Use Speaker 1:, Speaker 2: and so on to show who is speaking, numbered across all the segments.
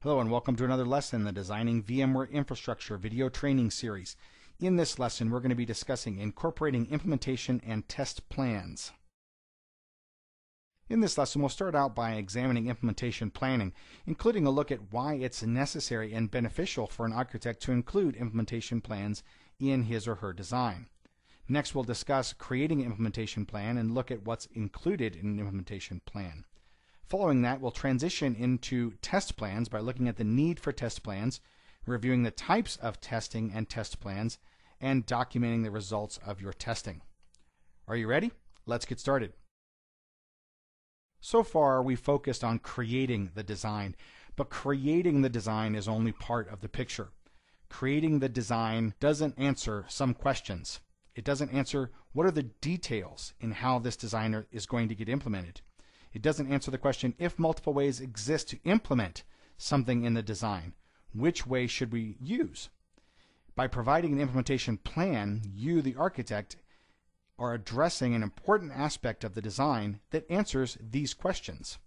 Speaker 1: Hello and welcome to another lesson in the Designing VMware Infrastructure video training series. In this lesson, we're going to be discussing incorporating implementation and test plans. In this lesson, we'll start out by examining implementation planning, including a look at why it's necessary and beneficial for an architect to include implementation plans in his or her design. Next, we'll discuss creating an implementation plan and look at what's included in an implementation plan. Following that, we'll transition into test plans by looking at the need for test plans, reviewing the types of testing and test plans, and documenting the results of your testing. Are you ready? Let's get started. So far, we focused on creating the design, but creating the design is only part of the picture. Creating the design doesn't answer some questions. It doesn't answer what are the details in how this design is going to get implemented. It doesn't answer the question, if multiple ways exist to implement something in the design, which way should we use? By providing an implementation plan, you, the architect, are addressing an important aspect of the design that answers these questions.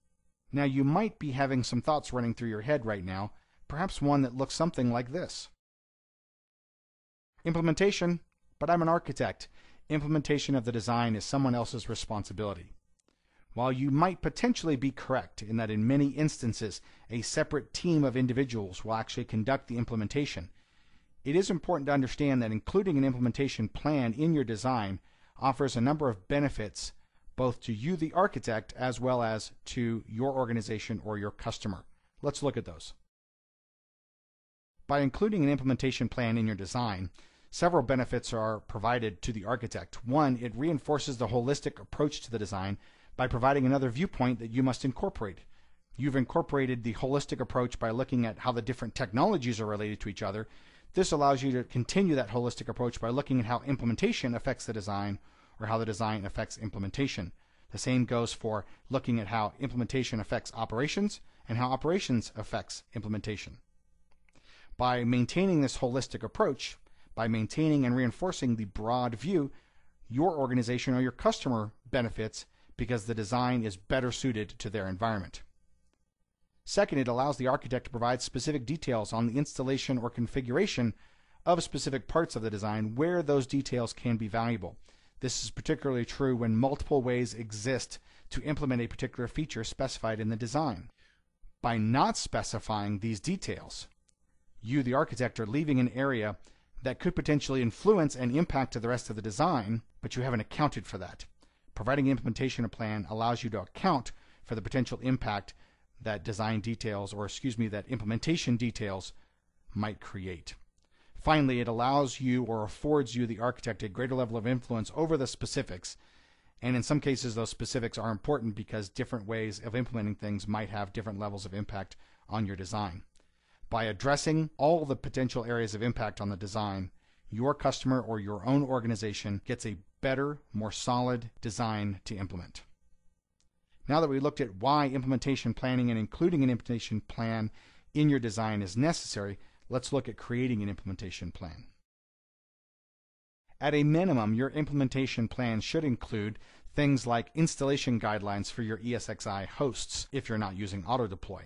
Speaker 1: Now, you might be having some thoughts running through your head right now, perhaps one that looks something like this. Implementation, but I'm an architect. Implementation of the design is someone else's responsibility. While you might potentially be correct in that in many instances a separate team of individuals will actually conduct the implementation, it is important to understand that including an implementation plan in your design offers a number of benefits both to you, the architect, as well as to your organization or your customer. Let's look at those. By including an implementation plan in your design, several benefits are provided to the architect. One, it reinforces the holistic approach to the design by providing another viewpoint that you must incorporate. You've incorporated the holistic approach by looking at how the different technologies are related to each other. This allows you to continue that holistic approach by looking at how implementation affects the design or how the design affects implementation. The same goes for looking at how implementation affects operations and how operations affects implementation. By maintaining this holistic approach, by maintaining and reinforcing the broad view, your organization or your customer benefits because the design is better suited to their environment. Second, it allows the architect to provide specific details on the installation or configuration of specific parts of the design where those details can be valuable. This is particularly true when multiple ways exist to implement a particular feature specified in the design. By not specifying these details, you, the architect, are leaving an area that could potentially influence and impact the rest of the design, but you haven't accounted for that. Providing an implementation plan allows you to account for the potential impact that that implementation details might create. Finally, it allows you or affords you, the architect, a greater level of influence over the specifics. And in some cases, those specifics are important because different ways of implementing things might have different levels of impact on your design. By addressing all the potential areas of impact on the design, your customer or your own organization gets a better, more solid design to implement. Now that we looked at why implementation planning and including an implementation plan in your design is necessary, let's look at creating an implementation plan. At a minimum, your implementation plan should include things like installation guidelines for your ESXi hosts if you're not using AutoDeploy,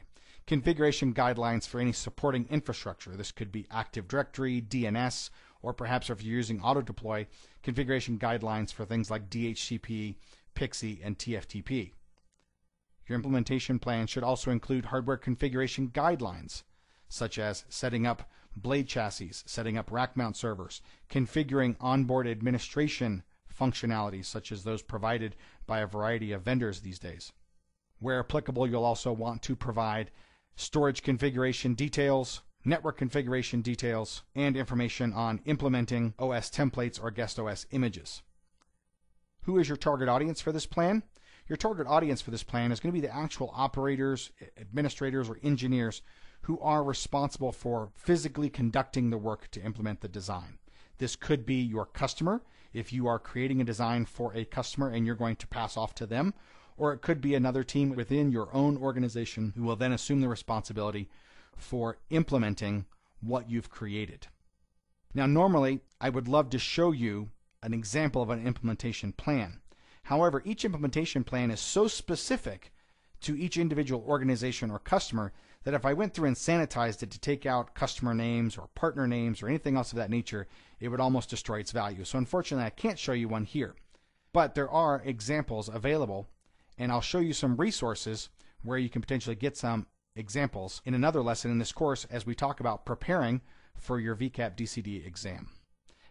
Speaker 1: configuration guidelines for any supporting infrastructure. This could be Active Directory, DNS, or perhaps if you're using AutoDeploy, configuration guidelines for things like DHCP, PXE, and TFTP. Your implementation plan should also include hardware configuration guidelines, such as setting up blade chassis, setting up rack mount servers, configuring onboard administration functionalities, such as those provided by a variety of vendors these days. Where applicable, you'll also want to provide storage configuration details, network configuration details, and information on implementing OS templates or guest OS images. Who is your target audience for this plan? Your target audience for this plan is going to be the actual operators, administrators, or engineers who are responsible for physically conducting the work to implement the design. This could be your customer if you are creating a design for a customer and you're going to pass off to them, or it could be another team within your own organization who will then assume the responsibility for implementing what you've created. Now, normally, I would love to show you an example of an implementation plan. However, each implementation plan is so specific to each individual organization or customer that if I went through and sanitized it to take out customer names or partner names or anything else of that nature, it would almost destroy its value. So unfortunately, I can't show you one here. But there are examples available, and I'll show you some resources where you can potentially get some examples in another lesson in this course as we talk about preparing for your VCAP DCD exam.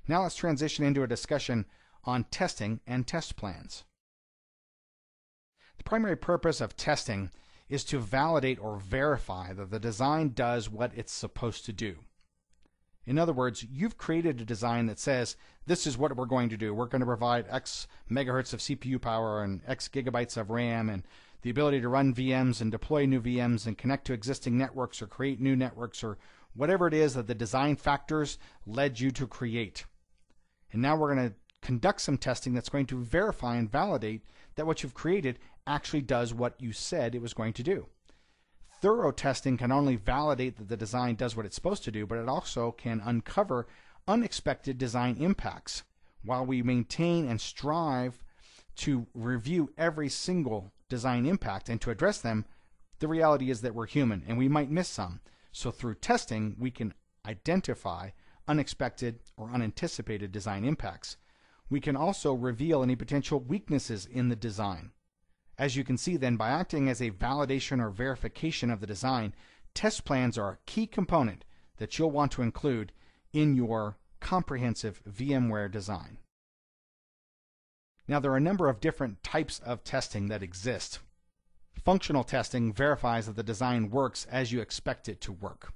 Speaker 1: Now let's transition into a discussion on testing and test plans. The primary purpose of testing is to validate or verify that the design does what it's supposed to do. In other words, you've created a design that says, this is what we're going to do. We're going to provide X megahertz of CPU power and X gigabytes of RAM and the ability to run VMs and deploy new VMs and connect to existing networks or create new networks or whatever it is that the design factors led you to create. And now we're going to conduct some testing that's going to verify and validate that what you've created actually does what you said it was going to do. Thorough testing can only validate that the design does what it's supposed to do, but it also can uncover unexpected design impacts. While we maintain and strive to review every single design impact and to address them, the reality is that we're human and we might miss some. So through testing, we can identify unexpected or unanticipated design impacts. We can also reveal any potential weaknesses in the design. As you can see then, by acting as a validation or verification of the design, test plans are a key component that you'll want to include in your comprehensive VMware design. Now, there are a number of different types of testing that exist. Functional testing verifies that the design works as you expect it to work.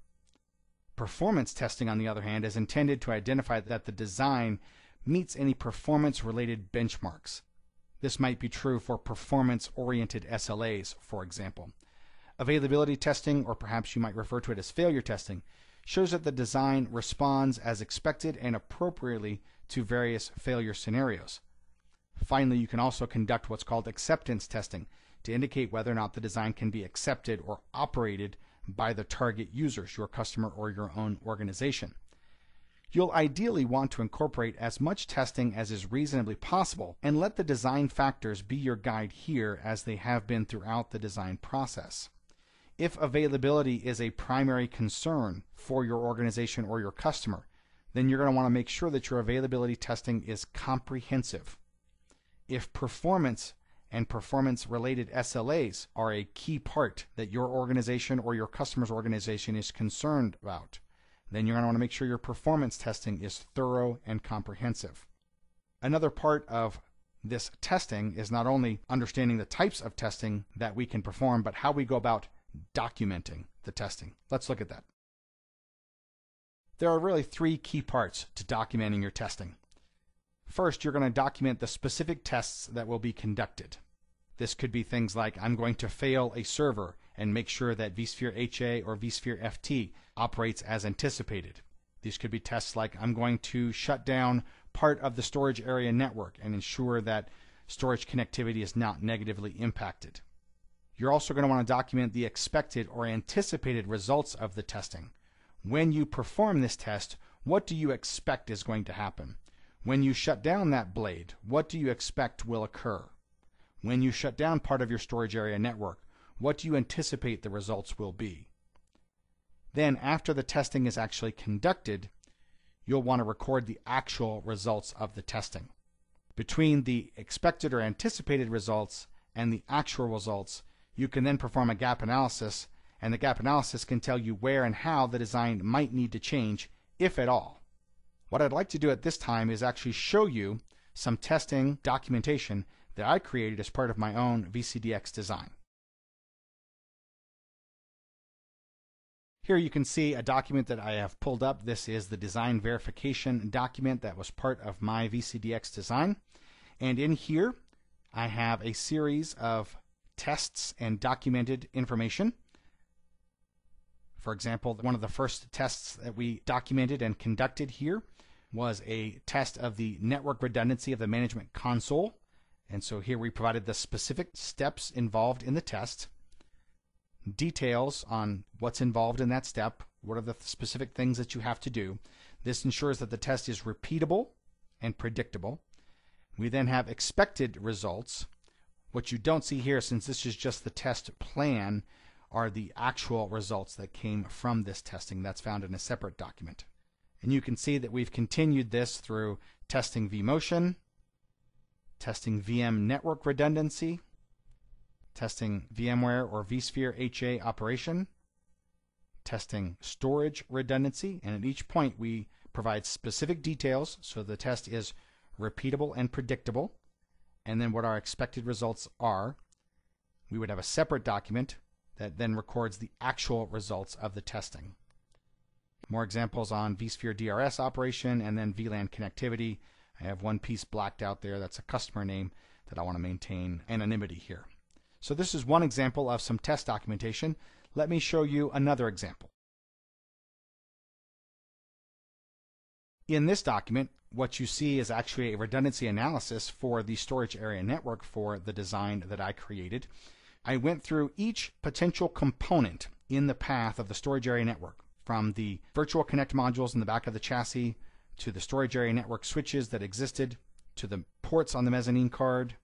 Speaker 1: Performance testing, on the other hand, is intended to identify that the design meets any performance-related benchmarks. This might be true for performance-oriented SLAs, for example. Availability testing, or perhaps you might refer to it as failure testing, shows that the design responds as expected and appropriately to various failure scenarios. Finally, you can also conduct what's called acceptance testing to indicate whether or not the design can be accepted or operated by the target users, your customer or your own organization. You'll ideally want to incorporate as much testing as is reasonably possible and let the design factors be your guide here as they have been throughout the design process. If availability is a primary concern for your organization or your customer, then you're going to want to make sure that your availability testing is comprehensive. If performance and performance-related SLAs are a key part that your organization or your customer's organization is concerned about, then you're going to want to make sure your performance testing is thorough and comprehensive. Another part of this testing is not only understanding the types of testing that we can perform, but how we go about documenting the testing. Let's look at that. There are really three key parts to documenting your testing. First, you're going to document the specific tests that will be conducted. This could be things like, I'm going to fail a server and make sure that vSphere HA or vSphere FT operates as anticipated. These could be tests like, I'm going to shut down part of the storage area network and ensure that storage connectivity is not negatively impacted. You're also going to want to document the expected or anticipated results of the testing. When you perform this test, what do you expect is going to happen? When you shut down that blade, what do you expect will occur? When you shut down part of your storage area network, what do you anticipate the results will be? Then, after the testing is actually conducted, you'll want to record the actual results of the testing. Between the expected or anticipated results and the actual results, you can then perform a gap analysis, and the gap analysis can tell you where and how the design might need to change, if at all. What I'd like to do at this time is actually show you some testing documentation that I created as part of my own VCDX design. Here you can see a document that I have pulled up. This is the design verification document that was part of my VCDX design. And in here, I have a series of tests and documented information. For example, one of the first tests that we documented and conducted here was a test of the network redundancy of the management console. And so here we provided the specific steps involved in the test, details on what's involved in that step, what are the specific things that you have to do. This ensures that the test is repeatable and predictable. We then have expected results. What you don't see here, since this is just the test plan, are the actual results that came from this testing. That's found in a separate document. And you can see that we've continued this through testing vMotion, testing VM network redundancy, testing VMware or vSphere HA operation, testing storage redundancy, and at each point we provide specific details so the test is repeatable and predictable, and then what our expected results are. We would have a separate document that then records the actual results of the testing. More examples on vSphere DRS operation and then VLAN connectivity. I have one piece blacked out there. That's a customer name that I want to maintain anonymity here. So this is one example of some test documentation. Let me show you another example. In this document, what you see is actually a redundancy analysis for the storage area network for the design that I created. I went through each potential component in the path of the storage area network, from the virtual connect modules in the back of the chassis, to the storage area network switches that existed, to the ports on the mezzanine card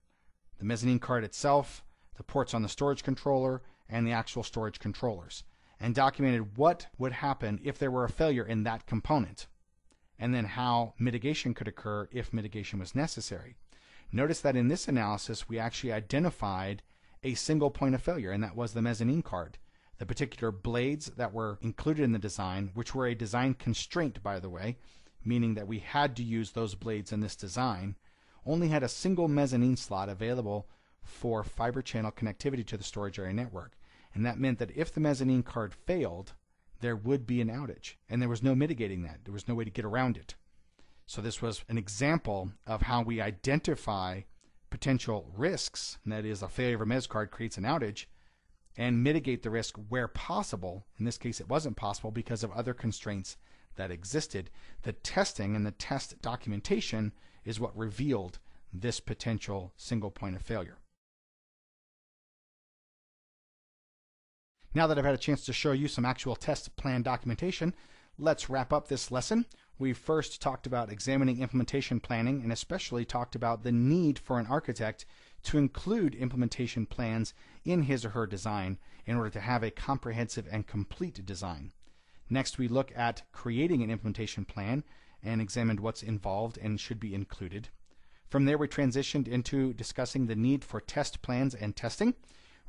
Speaker 1: itself, the ports on the storage controller, and the actual storage controllers, and documented what would happen if there were a failure in that component, and then how mitigation could occur if mitigation was necessary. Notice that in this analysis we actually identified a single point of failure, and that was the mezzanine card. The particular blades that were included in the design, which were a design constraint, by the way, meaning that we had to use those blades in this design, only had a single mezzanine slot available for fiber channel connectivity to the storage area network. And that meant that if the mezzanine card failed, there would be an outage, and there was no mitigating that. There was no way to get around it. So this was an example of how we identify potential risks, and that is a failure of a mez card creates an outage, and mitigate the risk where possible. In this case, it wasn't possible because of other constraints that existed. The testing and the test documentation is what revealed this potential single point of failure. Now that I've had a chance to show you some actual test plan documentation, let's wrap up this lesson. We first talked about examining implementation planning, and especially talked about the need for an architect to include implementation plans in his or her design in order to have a comprehensive and complete design. Next, we look at creating an implementation plan and examined what's involved and should be included. From there, we transitioned into discussing the need for test plans and testing,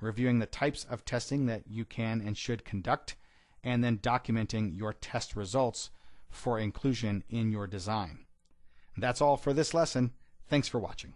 Speaker 1: reviewing the types of testing that you can and should conduct, and then documenting your test results for inclusion in your design. That's all for this lesson. Thanks for watching.